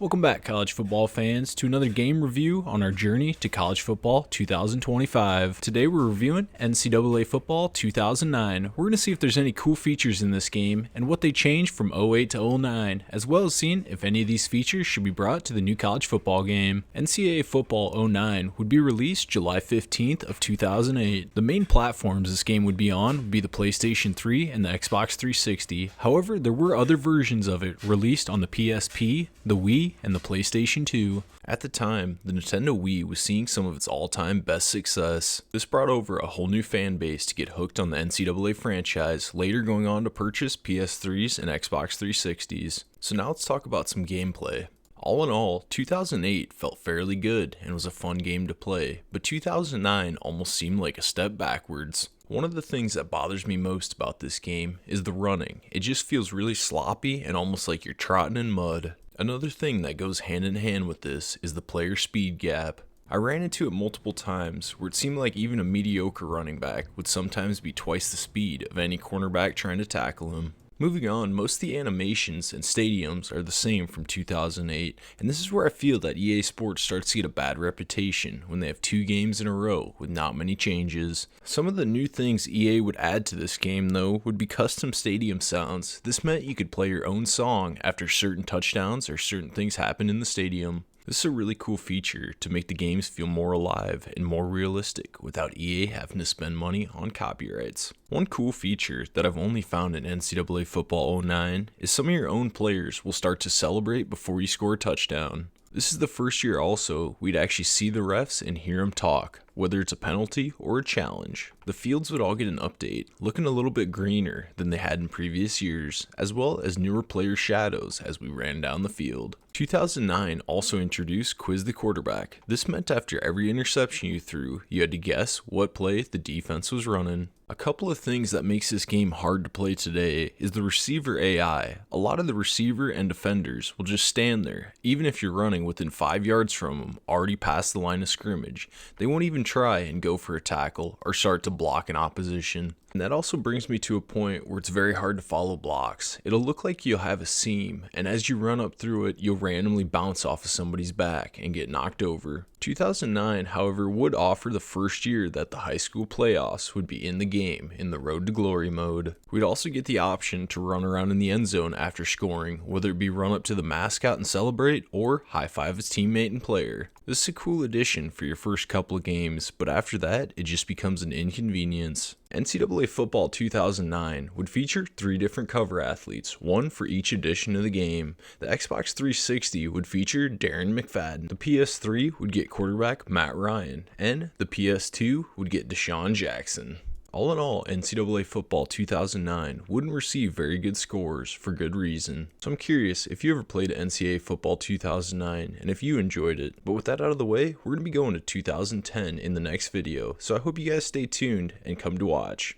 Welcome back, college football fans, to another game review on our journey to college football 2025. Today we're reviewing NCAA Football 2009. We're going to see if there's any cool features in this game and what they changed from 08 to 09, as well as seeing if any of these features should be brought to the new college football game. NCAA Football 09 would be released July 15th of 2008. The main platforms this game would be on would be the PlayStation 3 and the Xbox 360. However, there were other versions of it released on the PSP, the Wii, and the PlayStation 2. At the time, the Nintendo Wii was seeing some of its all-time best success. This brought over a whole new fan base to get hooked on the NCAA franchise, later going on to purchase PS3s and Xbox 360s. So now let's talk about some gameplay. All in all, 2008 felt fairly good and was a fun game to play, but 2009 almost seemed like a step backwards. One of the things that bothers me most about this game is the running. It just feels really sloppy and almost like you're trotting in mud. Another thing that goes hand in hand with this is the player speed gap. I ran into it multiple times where it seemed like even a mediocre running back would sometimes be twice the speed of any cornerback trying to tackle him. Moving on, most of the animations and stadiums are the same from 2008, and this is where I feel that EA Sports starts to get a bad reputation when they have 2 games in a row with not many changes. Some of the new things EA would add to this game, though, would be custom stadium sounds. This meant you could play your own song after certain touchdowns or certain things happen in the stadium. This is a really cool feature to make the games feel more alive and more realistic without EA having to spend money on copyrights. One cool feature that I've only found in NCAA Football 09 is some of your own players will start to celebrate before you score a touchdown. This is the first year also we'd actually see the refs and hear them talk, whether it's a penalty or a challenge. The fields would all get an update, looking a little bit greener than they had in previous years, as well as newer player shadows as we ran down the field. 2009 also introduced Quiz the Quarterback. This meant after every interception you threw, you had to guess what play the defense was running. A couple of things that makes this game hard to play today is the receiver AI. A lot of the receiver and defenders will just stand there, even if you're running within 5 yards from them, already past the line of scrimmage. They won't even try and go for a tackle or start to block an opposition. And that also brings me to a point where it's very hard to follow blocks. It'll look like you'll have a seam, and as you run up through it, you'll randomly bounce off of somebody's back and get knocked over. 2009, however, would offer the first year that the high school playoffs would be in the game in the Road to Glory mode. We'd also get the option to run around in the end zone after scoring, whether it be run up to the mascot and celebrate or high-five his teammate and player. This is a cool addition for your first couple of games, but after that, it just becomes an inconvenience. NCAA Football 2009 would feature 3 different cover athletes, one for each edition of the game. The Xbox 360 would feature Darren McFadden. The PS3 would get quarterback Matt Ryan, and the PS2 would get Deshaun Jackson. All in all, NCAA Football 2009 wouldn't receive very good scores for good reason. So I'm curious if you ever played NCAA Football 2009 and if you enjoyed it. But with that out of the way, we're going to be going to 2010 in the next video. So I hope you guys stay tuned and come to watch.